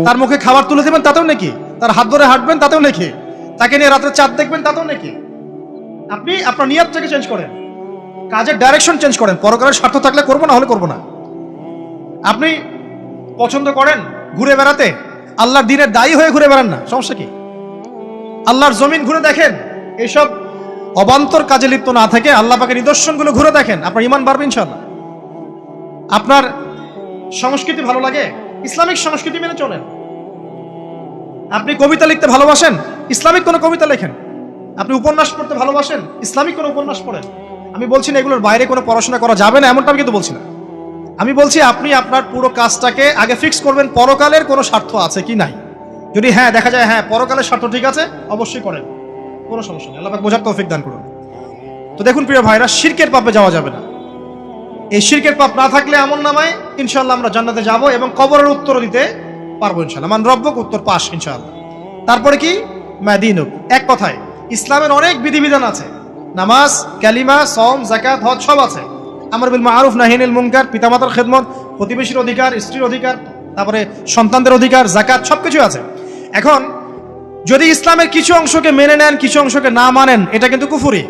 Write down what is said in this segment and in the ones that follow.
তার মুখে খাবার তুলে দেবেন তাতেও নাকি, তার হাত ধরে হাঁটবেন তাতেও নাকি, তাকে নিয়ে রাত্রে চাঁদ দেখবেন তাতেও নাকি। আপনি আপনার নিয়তটাকে চেঞ্জ করেন, কাজের ডাইরেকশন চেঞ্জ করেন। পরকালের স্বার্থ থাকলে করবো, না হলে করবো না। আপনি পছন্দ করেন ঘুরে বেড়াতে, আল্লাহর দিনের দায়ী হয়ে ঘুরে বেড়ান না, সমস্যা কি? আল্লাহর জমিন ঘুরে দেখেন, এইসব অবান্তর কাজে লিপ্ত না থেকে আল্লাহ পাকের নিদর্শনগুলো ঘুরে দেখেন, আপনার ঈমান বাড়বে ইনশাআল্লাহ। আপনার সংস্কৃতি ভালো লাগে, ইসলামিক সংস্কৃতি মেনে চলেন। আপনি কবিতা লিখতে ভালোবাসেন, ইসলামিক কোনো কবিতা লেখেন। আপনি উপন্যাস পড়তে ভালোবাসেন, ইসলামিক কোনো উপন্যাস পড়েন। আমি বলছি না এগুলোর বাইরে কোনো পড়াশোনা করা যাবে না, এমনটা আমি কিন্তু বলছি না। আমি বলছি আপনি আপনার পুরো কাজটাকে আগে ফিক্স করবেন, পরকালের কোনো স্বার্থ আছে কি নাই। যদি হ্যাঁ দেখা যায় হ্যাঁ পরকালের স্বার্থ ঠিক আছে, অবশ্যই করেন, কোনো সমস্যা নেই। আল্লাহ পাক বোঝার তৌফিক দান করুন। তো দেখুন প্রিয় ভাইরা, শিরকের পাপে যাওয়া যাবে না। এই শিরকের পাপ না থাকলে আমলনামায় ইনশাআল্লাহ আমরা জান্নাতে যাব এবং কবরের উত্তর দিতে পারবো ইনশাআল্লাহ। মান রব্বুক, উত্তর পাস ইনশাআল্লাহ। তারপরে কি? মা দীনুক। এক কথায় ইসলামের অনেক বিধিবিধান আছে, নামাজ, কালিমা, সওম, যাকাত, হজ সব আছে। আমর বিল মারুফ, নাহি আনিল মুনকার, পিতামাতার খেদমত, প্রতিবেশীর অধিকার, স্ত্রীর অধিকার, তারপরে সন্তানদের অধিকার, যাকাত, সবকিছু আছে। এখন যদি ইসলামের কিছু অংশকে মেনে নেন, কিছু অংশকে না মানেন, এটা কিন্তু কুফরি।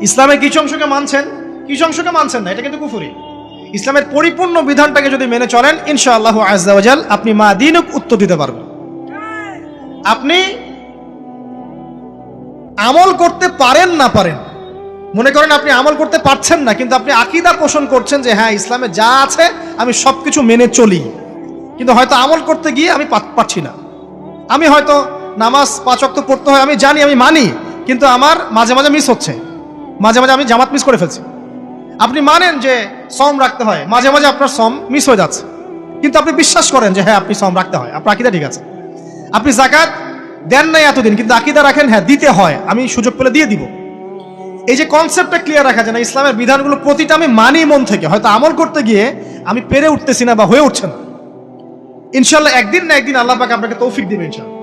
ইসলামের কিছু অংশকে মানছেন, কিছু অংশকে মানছেন না, এটা কিন্তু কুফরি। ইসলামের পরিপূর্ণ বিধানটাকে যদি মেনে চলেন ইনশাআল্লাহু আযজা ওয়া জাল আপনি মা দীনুক উত্তর দিতে পারবেন। আপনি আমল করতে পারেন না পারেন, মনে করেন আপনি আমল করতে পারছেন না, কিন্তু আপনি আকীদা পোষণ করছেন যে হ্যাঁ ইসলামে যা আছে আমি সবকিছু মেনে চলি, কিন্তু হয়তো আমল করতে গিয়ে আমি পারছি না। আমি হয়তো নামাজ 5 ওয়াক্ত পড়তে হয়, আমি জানি, আমি মানি, কিন্তু আমার মাঝে মাঝে মিস হচ্ছে, মাঝে মাঝে আমি জামাত মিস করে ফেলছি। আপনি মানেন যে সওম রাখতে হয়, মাঝে মাঝে আপনার সওম মিস হয়ে যাচ্ছে, কিন্তু আপনি বিশ্বাস করেন যে হ্যাঁ আপনি সওম রাখতে হয়, আপনার আকীদা ঠিক আছে। আপনি যাকাত দেন নাই এতদিন, কিন্তু আকীদা রাখেন হ্যাঁ দিতে হয়, আমি সুযোগ পেলে দিয়ে দিব। এই যে কনসেপ্টটা ক্লিয়ার রাখা যায় না, ইসলামের বিধানগুলো প্রতিটা আমি মানি মন থেকে, হয়তো আমল করতে গিয়ে আমি পেরে উঠতেছি না বা হয়ে উঠছে না। ইনশাআল্লাহ একদিন না একদিন আল্লাহ পাক আপনাকে তৌফিক দিবেন ইনশাআল্লাহ,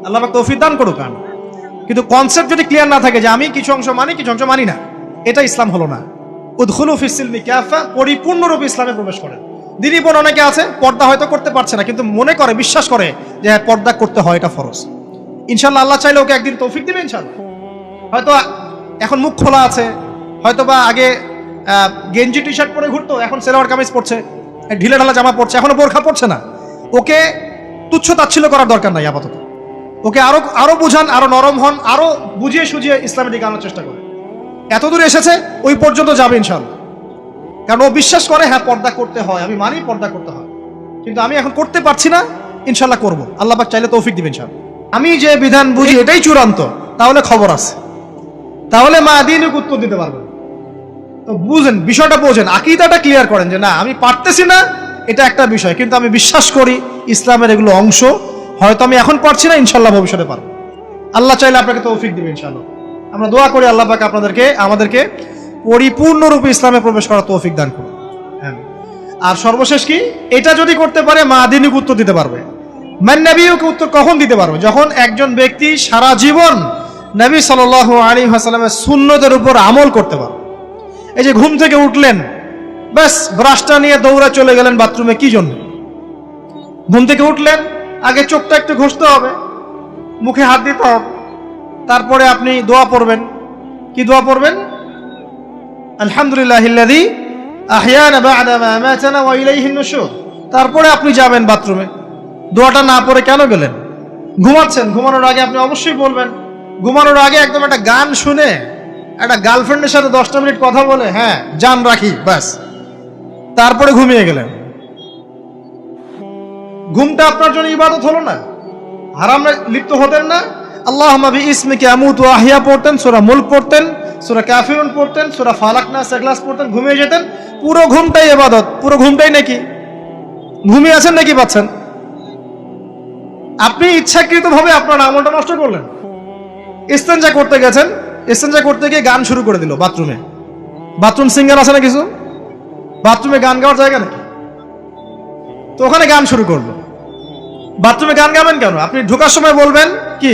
আল্লাহ পাক তৌফিক দান করুক। কিন্তু কনসেপ্ট যদি ক্লিয়ার না থাকে যে আমি কিছু অংশ মানি কিছু অংশ মানি না, এটা ইসলাম হলো না। উদখুলু ফিস সিলমি কাফা, পরিপূর্ণরূপে ইসলামে প্রবেশ করেন। দিনী বোন অনেকে আছে পর্দা হয়তো করতে পারছে না, কিন্তু মনে করে, বিশ্বাস করে যে হ্যাঁ পর্দা করতে হয়, এটা ফরজ। ইনশাআল্লাহ আল্লাহ চাইলে ওকে একদিন তৌফিক দিবে ইনশাআল্লাহ। হয়তো এখন মুখ খোলা আছে, হয়তো বা আগে গেঞ্জি টি শার্ট পরে ঘুরতো, এখন সেলোয়ার কামিজ পরছে, ঢিলে ঢালা জামা পরছে, এখনো বোরখা পরছে না। ওকে তুচ্ছ তাচ্ছিল্য করার দরকার নাই আপাতত, ওকে আরো বুঝান, আরো নরম হন, আরো বুঝিয়ে সুঝিয়ে ইসলামের দিকে আনার চেষ্টা করে। এতদূর এসেছে, ওই পর্যন্ত যাবে ইনশাআল্লাহ, কারণ ও বিশ্বাস করে হ্যাঁ পর্দা করতে হয়, আমি মানি পর্দা করতে হয়, কিন্তু আমি এখন করতে পারছি না, ইনশাআল্লাহ করব, আল্লাহ পাক চাইলে তৌফিক দিবেন ইনশাআল্লাহ। আমি যে বিধান বুঝি এটাই চূড়ান্ত, তাহলে খবর আছে, তাহলে মা দীনুক উত্তর দিতে পারবেন। তো বুঝেন, বিষয়টা বোঝেন, আকীদাটা ক্লিয়ার করেন যে না আমি পারতেছি না, এটা একটা বিষয়, কিন্তু আমি বিশ্বাস করি ইসলামের এগুলো অংশ, হয়তো আমি এখন পারছি না, ইনশাআল্লাহ ভবিষ্যতে পারবো। আল্লাহ চাইলে আপনাকে তৌফিক দিবে ইনশাআল্লাহ। আমরা দোয়া করি আল্লাহ পাক আমাদেরকে পরিপূর্ণরূপে ইসলামে প্রবেশ করার তৌফিক দান করুন। হ্যাঁ, আর সর্বশেষ কি, এটা যদি করতে পারে মা দীনুক উত্তর দিতে পারবে। মান নবিয়ুক উত্তর কখন দিতে পারবে? যখন একজন ব্যক্তি সারা জীবন নবী সাল্লাল্লাহু আলাইহি ওয়াসাল্লামের সুন্নতের উপর আমল করতে পারবে। এই যে ঘুম থেকে উঠলেন, ব্যাস ব্রাশটা নিয়ে দৌড়ে চলে গেলেন বাথরুমে, কি জন্য? ঘুম থেকে উঠলেন, আগে চোখটা একটু ঘষতে হবে, মুখে হাত দিতে হবে, তারপরে আপনি দোয়া পড়বেন। কি দোয়া পড়বেন? আলহামদুলিল্লাহিল্লাযী আহইয়ানা বা'দা মা আমাতানা ওয়া ইলাইহিন নুশুর। তারপরে আপনি যাবেন বাথরুমে। দোয়াটা না পড়ে কেন গেলেন? ঘুমাচ্ছেন, ঘুমানোর আগে আপনি অবশ্যই বলবেন। ঘুমানোর আগে একদম একটা গান শুনে, একটা গার্লফ্রেন্ডের সাথে 10টা মিনিট কথা বলে হ্যাঁ জান রাখি, ব্যাস, তারপরে ঘুমিয়ে গেলেন। ঘুমটা আপনার জন্য ইবাদত হলো না? হারামে লিপ্ত হতেন না? আল্লাহুম্মা বিইসমিকা আমুতু ওয়া আহইয়া পড়তেন, সূরা মুলক পড়তেন, সূরা কাফিরুন পড়তেন, সূরা ফালাক নাস ইখলাস পড়তেন, ঘুমিয়ে যেতেন। পুরো ঘুমটাই ইবাদত, পুরো ঘুমটাই নাকি? ঘুমিয়ে আছেন নাকি পাচ্ছেন? আপনি ইচ্ছাকৃতভাবে আপনার আমলটা নষ্ট করলেন। ইস্তেঞ্জা করতে গেছেন, ইস্তেঞ্জা করতে গিয়ে গান শুরু করে দিল বাথরুমে। বাথরুম সিঙ্গার আছে না কিছু? বাথরুমে গান গাওয়ার জায়গা নাকি? তো ওখানে গান শুরু করলো। বাথরুমে গান গাবেন কেন? আপনি ঢোকার সময় বলবেন কি?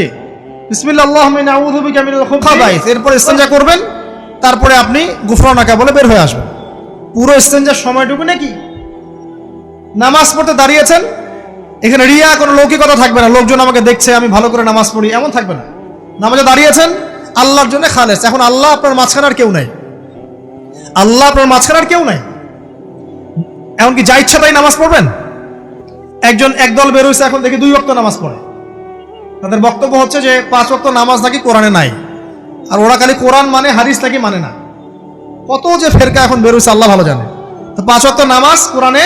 বিসমিল্লাহ আল্লাহুম্মা ইন্নী আউযু বিকা মিনাল খুবাইস। এরপর ইস্তেঞ্জা করবেন, তারপরে আপনি গুফরানাকা বলে বের হয়ে আসবেন। পুরো ইস্তেঞ্জার সময়টুকু নাকি? নামাজ পড়তে দাঁড়িয়েছেন, এখানে রিয়া কোনো লৌকিকতা থাকবে না, লোকজন আমাকে দেখছে আমি ভালো করে নামাজ পড়ি, এমন থাকবে না। নামাজে দাঁড়িয়েছেন আল্লাহর জন্য খালেস। এখন আল্লাহ আপনার মাঝখানে আর কেউ নাই, আল্লাহ আপনার মাঝখানে আর কেউ নাই। এমনকি যা ইচ্ছা তাই নামাজ পড়বেন। একদল বেরোইছে, এখন দেখি 2 ওয়াক্ত নামাজ পড়ে। তাদের বক্তব্য হচ্ছে যে 5 ওয়াক্ত নামাজ নাকি কোরআনে নাই, আর ওরা খালি কোরআন মানে হাদিস নাকি মানে না। কত যে ফেরকা এখন বেরোইছে আল্লাহ ভালো জানে। তো 5 ওয়াক্ত নামাজ কোরআনে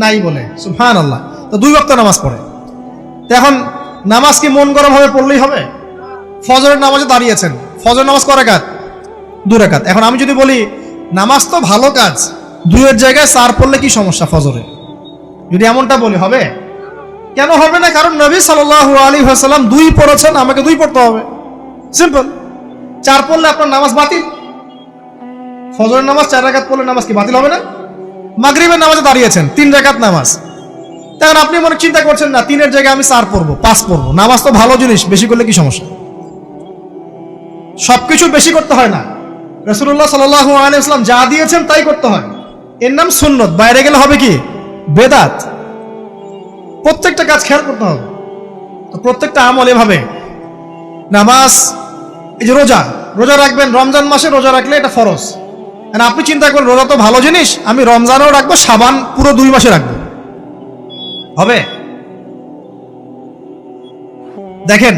নাই বলে, সুবহানাল্লাহ। তো 2 ওয়াক্ত নামাজ পড়ে। তো এখন নামাজ কি মন গরম ভাবে পড়লেই হবে? ফজরের নামাজে দাঁড়িয়েছেন, ফজর নামাজ কয় রাকাত? 2 রাকাত। এখন আমি যদি বলি নামাজ তো ভালো কাজ, 2-এর জায়গায় 4 পড়লে কি সমস্যা ফজরে? যদি এমনটা বলি হবে? কেন হবে না? কারণ নবী সাল্লাল্লাহু আলাইহি ওয়াসাল্লাম 2 পড়েছেন, আমাকে 2 পড়তে হবে, সিম্পল। 4 পড়লে আপনার নামাজ বাতিল। ফজরের নামাজ 4 রাকাত পড়লে নামাজ কি বাতিল হবে না? মাগরিবের নামাজে দাঁড়িয়েছেন 3 রাকাত নামাজ, তখন আপনি মনে চিন্তা করছেন না 3-এর জায়গায় আমি 4 পড়বো, 5 পড়বো। নামাজ তো ভালো জিনিস, বেশি করলে কি সমস্যা? সবকিছু বেশি করতে হয় না। রাসূলুল্লাহ সাল্লাল্লাহু আলাইহি ওয়াসাল্লাম যা দিয়েছেন তাই করতে হয়, এর নাম সুন্নত। বাইরে গেলে হবে কি? বেদাত। প্রত্যেকটা কাজ খেয়াল করতে হবে। তো প্রত্যেকটা আমল এভাবে। নামাজ, এই যে রোজা রাখবেন, রমজান মাসে রোজা রাখলে এটা ফরজ। আপনি চিন্তা করেন রোজা তো ভালো জিনিস, আমি রমজানও রাখবো, শাবান পুরো 2 মাসে রাখবো, হবে? দেখেন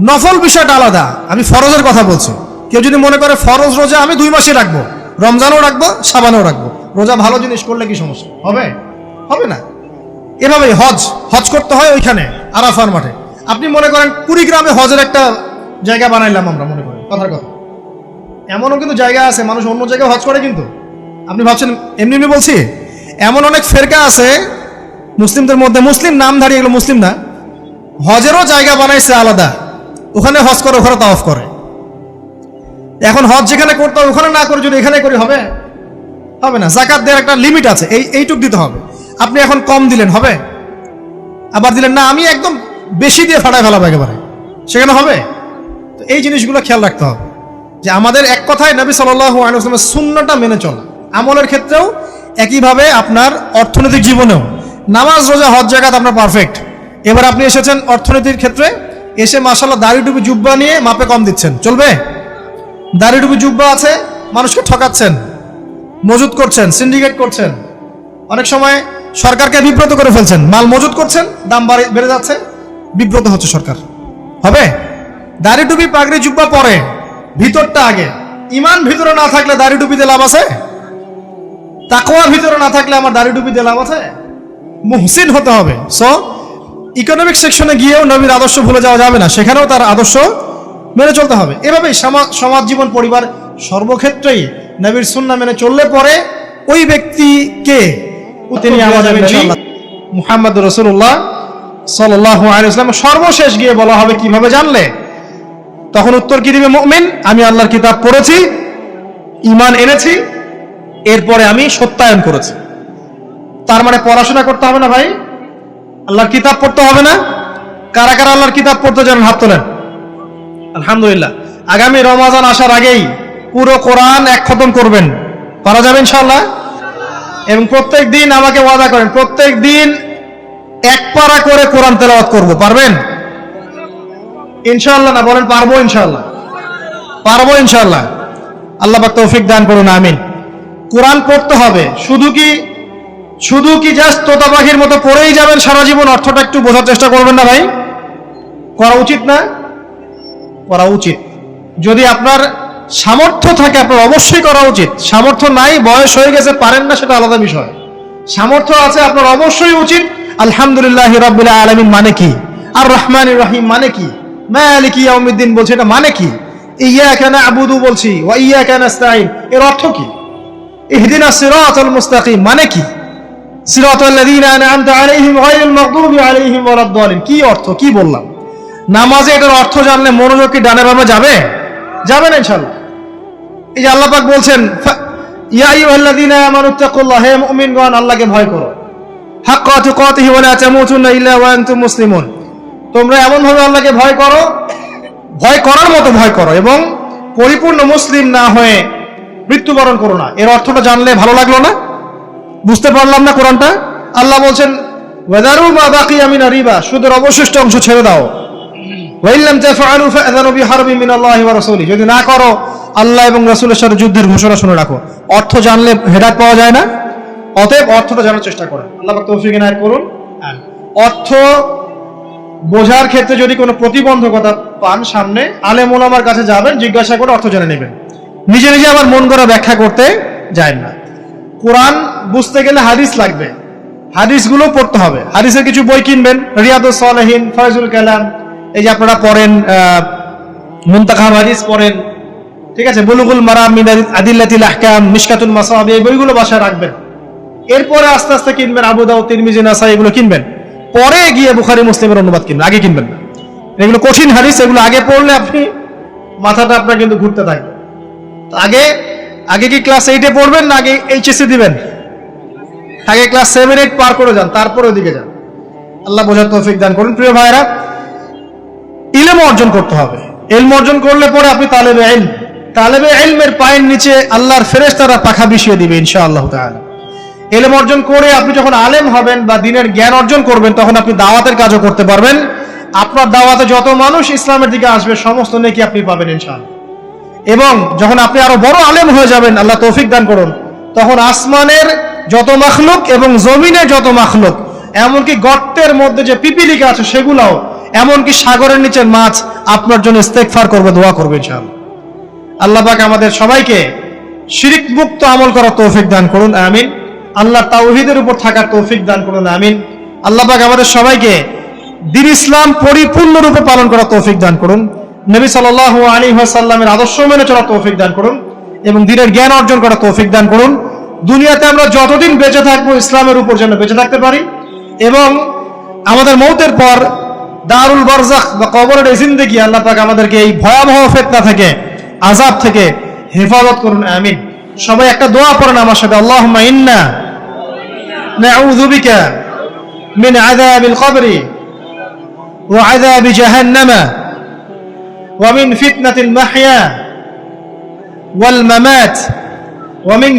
নফল বিষয়টা আলাদা, আমি ফরজের কথা বলছি। কেউ যদি মনে করে ফরজ রোজা আমি 2 মাসে রাখবো, রমজানও রাখবো, শাবানও রাখবো, রোজা ভালো জিনিস করলে কি সমস্যা হবে? হবে না। এভাবেই হজ করতে হয় ওইখানে আরাফার মাঠে। আপনি মনে করেন কুড়িগ্রামে হজের একটা জায়গা বানাইলাম আমরা, মনে করেন কথার কথা, এমনও কিন্তু জায়গা আছে মানুষ অন্য জায়গায় হজ করে। কিন্তু আপনি ভাবছেন এমনি বলছি, এমন অনেক ফেরকা আছে মুসলিমদের মধ্যে, মুসলিম নামধারী, এগুলো মুসলিম না, হজেরও জায়গা বানাইছে আলাদা, ওখানে হজ করে, ওখানে তাওয়াফ করে। এখন হজ যেখানে করতে হবে ওখানে না করে যদি এখানে করি হবে? হবে না। যাকাত দেওয়ার একটা লিমিট আছে, এইটুক দিতে হবে। আপনি এখন কম দিলেন হবে, আবার দিলেন না আমি একদম বেশি দিয়ে ফাটায় ফেলাবো একেবারে, সেখানে হবে? তো এই জিনিসগুলো খেয়াল রাখতে হবে যে আমাদের এক কথায় নবী সাল্লাল্লাহু আলাইহি ওয়াসাল্লামের সুন্নাহটা মেনে চলা। আমলের ক্ষেত্রেও একইভাবে, আপনার অর্থনৈতিক জীবনেও নামাজ, রোজা, হজ, যাকাত আপনার পারফেক্ট। এবার আপনি এসেছেন অর্থনীতির ক্ষেত্রে, এসে মাশাআল্লাহ দাড়ি টুপি জুব্বা নিয়ে মাপে কম দিচ্ছেন, চলবে? দাড়ি টুপি জুব্বা আছে, মানুষকে ঠকাচ্ছেন, মজুত করছেন, সিন্ডিকেট করছেন, অনেক সময় সরকারকে বিব্রত করে ফেলছেন, মাল মজুত করছেন, দাম বেড়ে যাচ্ছে, বিব্রত হচ্ছে সরকার, হবে? দাড়ি টুপি পাগড়ি জুব্বা পরে, ভিতরটা আগে। ইমান ভিতরে না থাকলে দাড়ি টুপিতে লাভ আছে? তাকওয়া ভিতরে না থাকলে আমার দাড়ি টুপিতে লাভ আছে? মুহসিন হতে হবে। সো ইকোনমিক সেকশনে গিয়েও নবীর আদর্শ ভুলে যাওয়া যাবে না, সেখানেও তার আদর্শ মেনে চলতে হবে। এভাবেই সমাজ জীবন, পরিবার, সর্বক্ষেত্রেই নবীর সুন্নাহ মেনে চললে পরে ওই ব্যক্তিকে তিনি আমাদের মুহাম্মদ রাসূলুল্লাহ সাল্লাল্লাহু আলাইহি ওয়াসাল্লাম সর্বশেষ গিয়ে বলা হবে কিভাবে জানলে? তখন উত্তর কি দিবে মুমিন? আমি আল্লাহর কিতাব পড়েছি, ঈমান এনেছি, এরপরে আমি সত্যায়ন করেছি। তার মানে পড়াশোনা করতে হবে না ভাই, আল্লাহর কিতাব পড়তে হবে না? কারা কারা আল্লাহর কিতাব পড়তে জানেন হাত তোলেন। আলহামদুলিল্লাহ। আগামী রমজান আসার আগেই পুরো কোরআন 1 খতম করবেন, পারা যাবে ইনশাআল্লাহ? এবং প্রত্যেক দিন আমাকে ওয়াদা করেন, প্রত্যেক দিন 1 পারা করে কোরআন তেলাওয়াত করব, পারবেন ইনশাআল্লাহ? না বলেন পারবো ইনশাআল্লাহ? পারবো ইনশাআল্লাহ। আল্লাহ পাক তৌফিক দান করুন, আমিন। কোরআন পড়তে হবে, শুধু কি জাস্ট তোতা পাখির মতো পড়েই যাবেন সারা জীবন? অর্থটা একটু বোঝার চেষ্টা করবেন না ভাই? করা উচিত না? করা উচিত। যদি আপনার সামর্থ্য থাকে আপনার অবশ্যই করা উচিত। সামর্থ্য নাই, বয়স হয়ে গেছে, পারেন না, সেটা আলাদা বিষয়। সামর্থ্য আছে আপনার অবশ্যই উচিত। আলহামদুলিল্লাহি রাব্বিল আলামিন মানে কি? আর রহমানির রহিম মানে কি? মালিকি ইয়াউমিদ্দিন বলছে, এটা মানে কি? ইয়াকা না'বুদু বলছি, ওয়া ইয়াকা নাস্তাঈন, এর অর্থ কি? ইহদিনাস সিরাতাল মুস্তাকিম মানে কি? সিরাতাল লাযীনা আন'আমতা আলাইহিম গায়রিল মাগদুবি আলাইহিম ওয়ালাদ-দালিন, কি অর্থ, কি বললাম? নামাজে এটার অর্থ জানলে মনোযোগ কি ডানে বামে যাবে? যাবে না ইনশাআল্লাহ। এই যে আল্লাহ পাক বলছেন, ইয়া আইয়ুহাল্লাযীনা আমানুত্তাকুল্লাহ, হে মুমিনগণ আল্লাহকে ভয় করো, হাক্কা তুকাতিহি ওয়া লা তামুতুন্না ইল্লা ওয়া আনতুম মুসলিমুন, তোমরা এমন ভাবে আল্লাহকে ভয় করো, ভয় করার মতো ভয় করো, এবং পরিপূর্ণ মুসলিম না হয়ে মৃত্যুবরণ করো না। এর অর্থটা জানলে ভালো লাগলো না? বুঝতে পারলাম না কোরআনটা? আল্লাহ বলছেন ওয়াদারু মা বাকিয়া মিনা রিবা, সুদের অবশিষ্ট অংশ ছেড়ে দাও। ওয়া ইল্লাম তাফআলু ফাআযানু বিহারবিন মিনাল্লাহি ওয়া রাসূলিহি, যদি না করো আল্লাহ এবং রাসূলের সাথে যুদ্ধের ঘোষণা শুনে রাখো। অর্থ জানলে হেদায়েত পাওয়া যায় না, অতএব অর্থটা জানার চেষ্টা করেন। আল্লাহ পাক তৌফিক এনায়েত করুন। অর্থ বোঝার ক্ষেত্রে যদি কোনো প্রতিবন্ধকতা পান সামনে, আলেম ওলামার কাছে যাবেন, জিজ্ঞাসা করে অর্থ জেনে নেবেন। নিজে নিজে আবার মন গড়া ব্যাখ্যা করতে যায় না। কোরআন বুঝতে গেলে হাদিস লাগবে, হাদিসগুলো পড়তে হবে। হাদিসের কিছু বই কিনবেন, রিয়াদুস সালেহিন, ফয়জুল কালাম, এই যে আপনারা পড়েন, মুনতাখাব হাদিস পড়েন, ঠিক আছে, বুলুগুল মারাম মিন আদিল্লাতিল আহকাম, মিশকাতুল মাসাবি, এই বইগুলো বাসায় রাখবেন। এরপরে আস্তে আস্তে কিনবেন আবু দাউদ, তিরমিজি, নাসাই, এগুলো কিনবেন। পরে গিয়ে বুখারী মুসলিমের অনুবাদ কিনবেন, আগে কিনবেন না। এগুলো কঠিন হাদিস, এগুলো আগে পড়লে আপনি মাথাটা আপনার কিন্তু ঘুরতে থাকবে। আগে আগে কি ক্লাস 8-এ পড়বেন না আগে এইচএসসি দিবেন? আগে ক্লাস 7-8 পার করে যান, তারপরে ওদিকে যান। আল্লাহ বোঝার তৌফিক দান করুন। প্রিয় ভাইরা, ইলম অর্জন করতে হবে। ইলম অর্জন করলে পরে আপনি তালেবে ইলম, তালেবে ইলমের পায়ের নিচে আল্লাহর ফেরেশতারা পাখা বিছিয়ে দিবে ইনশাআল্লাহ তাআলা। ইলম অর্জন করে আপনি যখন আলেম হবেন বা দ্বীনের জ্ঞান অর্জন করবেন, তখন আপনি দাওয়াতের কাজও করতে পারবেন। আপনার দাওয়াতে যত মানুষ ইসলামের দিকে আসবে সমস্ত নেকি আপনি পাবেন ইনশাআল্লাহ। এবং যখন আপনি আরো বড় আলেম হয়ে যাবেন, আল্লাহ তৌফিক দান করুন, তখন আসমানের যত মাখলুক এবং জমিনের যত মাখলুক, এমনকি গর্তের মধ্যে যে পিপিলিকা আছে সেগুলাও, এমনকি সাগরের নিচের মাছ আপনার জন্য ইস্তেগফার করবে, দোয়া করবে ইনশাআল্লাহ। আল্লাহ পাক আমাদের সবাইকে শিরক মুক্ত আমল করার তৌফিক দান করুন, আমিন। আল্লাহ তাওহীদের উপর থাকার তৌফিক দান করুন, আমিন। আল্লাহ পাক আমাদের সবাইকে দ্বীন ইসলাম পরিপূর্ণরূপে পালন করার তৌফিক দান করুন, নবী সাল্লাল্লাহু আলাইহি ওয়াসাল্লামের আদর্শ মেনে চলার তৌফিক দান করুন এবং দ্বীনের জ্ঞান অর্জন করার তৌফিক দান করুন। দুনিয়াতে আমরা যতদিন বেঁচে থাকবো ইসলামের উপর যেন বেঁচে থাকতে পারি এবং আমাদের মৌতের পর দারুল বারজাখ বা কবরের জিন্দেগি আল্লাহ পাক আমাদেরকে এই ভয়াবহ ফিতনা থেকে, আযাব থেকে হেফাজত করুন, আমিন। সবাই একটা দোয়া পড়েন আমার সাথে, আল্লাহুম্মা ইন্না নাউযু বিকা মিন আযাবিল কবরি ওয়া আযাবি জাহান্নামা ওয়া মিন ফিতনাতিল মাহইয়া ওয়াল মামাত ওয়া মিন